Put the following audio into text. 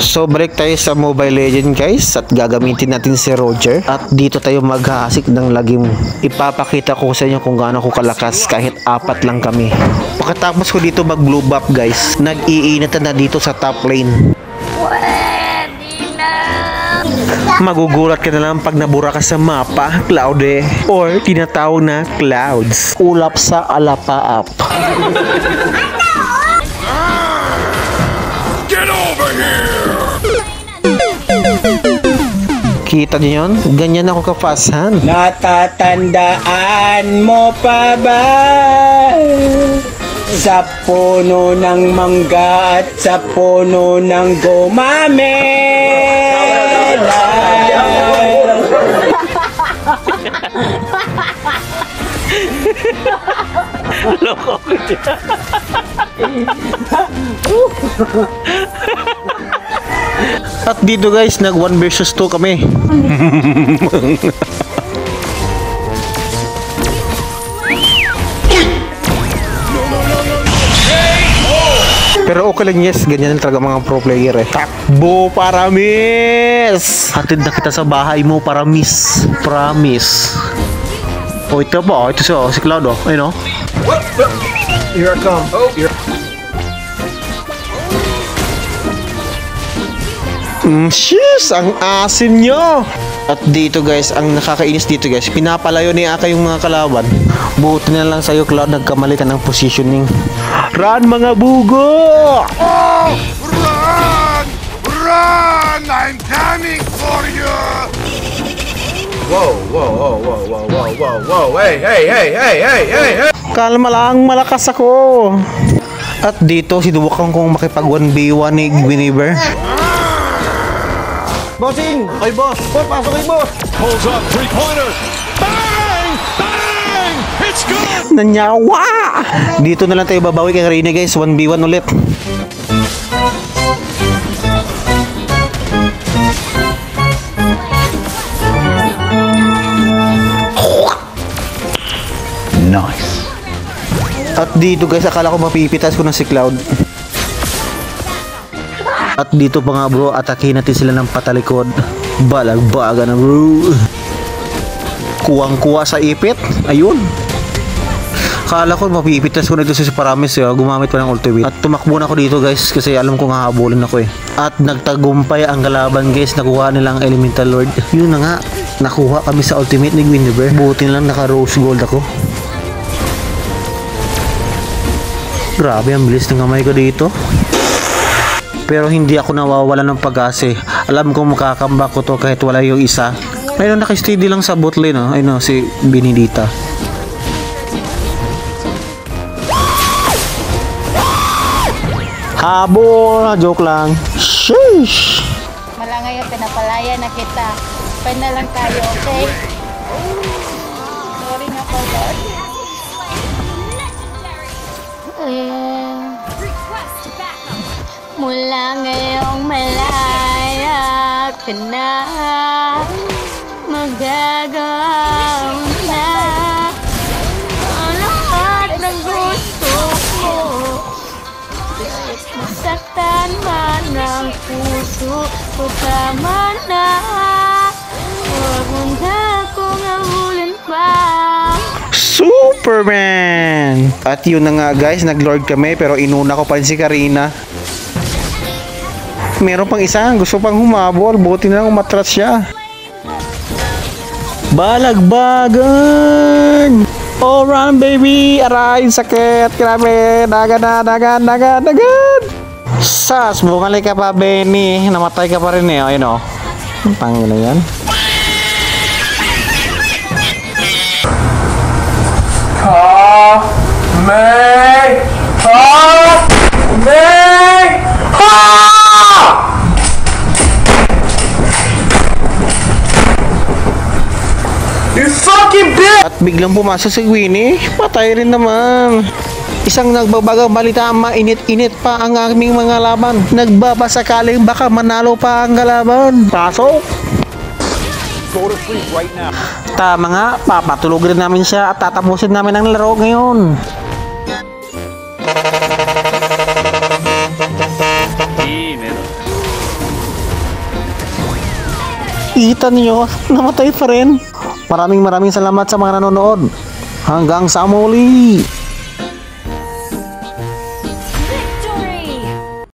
So balik tayo sa Mobile Legends guys at gagamitin natin si Roger at dito tayo maghahasik ng lagim. Ipapakita ko sa inyo kung gaano ko kalakas kahit 4 lang kami. Pagkatapos ko dito mag blue buff guys, nag-iinatan na dito sa top lane. Magugulat ka na lang pag nabura ka sa mapa, Cloude, or tinatawag na Clouds. Ulap sa alapaap. Get over here! Kita niyo yun? Ganyan ako ka-fast-hand. Natatandaan mo pa ba? Sa puno ng mangga at sa puno ng gumamela. Loko ko dyan. At dito guys, nag 1 versus 2 kami. Pero okay lang, yes, ganyan talaga mga pro player eh. Takbo para miss! Hatid na kita sa bahay mo para miss. Promise. Oh, ito ba? Ito si Cloud oh. Ayun oh. Here I come. Sheesh! Ang asim nyo! At dito guys, ang nakakainis dito guys, pinapalayo ni Aka yung mga kalaban. Buti na lang sa'yo Cloud, nagkamali ka ng positioning. Run mga bugo! Oh! Run! Run! I'm coming for you! Whoa. Hey. Kalma lang, malakas ako. At dito, sinubukan kong makipag 1v1 ni Guinevere. Bossing! Ay boss! Boss, pasok kay boss! Pulls up, three-pointer! Bang! Bang! It's good! Nanyawa! Dito na lang tayo babawi kay Reyna guys, 1v1 ulit. Nice! At dito guys, akala ko mapipitas ko na si Cloud. At dito pa nga bro, atakin natin sila ng patalikod. Balagbaga na bro. Kuwang-kuwa sa ipit. Ayun. Akala ko mapipitas ko na ito si Paramis eh. Gumamit pa ng ultimate. At tumakbo na ako dito guys kasi alam ko nga habulin ako eh. At nagtagumpay ang kalaban guys. Nakuha nilang Elemental Lord. Yun na nga. Nakuha kami sa ultimate ni Guinevere. Buti na lang naka rose gold ako. Grabe ang bilis ng kamay ko dito. Pero hindi ako nawawala ng pag-asa. Alam ko makakambak ko to kahit wala yung isa. Ayun, naka-steady lang sa bot lane oh. Ayun oh, si Benedita. Habol! Joke lang. Sheesh! Mala ngayon, pinapalaya na kita. Pwede na lang tayo, okay? Sorry nga po, Lord. Mula ngayong malaya ka na, magagawa na ang lahat ng gusto mo. Kahit masaktan man ang puso ko, tama na. Huwag mo na akong ahulin pa. Superman! At yun na nga guys, nag-lord kami pero inuna ko pa rin si Karina. Meron pang isa, gusto pang humabol, buti na lang umatras siya. Balagbagan! Oh run baby! Aray, sakit! Grabe! Dagan! Sas! Bumalik ka pa Benny! Namatay ka pa rin eh, ayun o. Ang pangin na yan. You fucking bitch! At biglang pumasok si Winnie, patay rin naman. Isang nagbabagang balita, mainit-init pa ang aming mga laban. Nagbabasakaling baka manalo pa ang kalaban. Pasok! Go to sleep right now. Tama nga, papatulog rin namin siya at tatapusin namin ang laro ngayon. Kita niyo, namatay pa rin. Maraming salamat sa mga nanonood. Hanggang sa muli.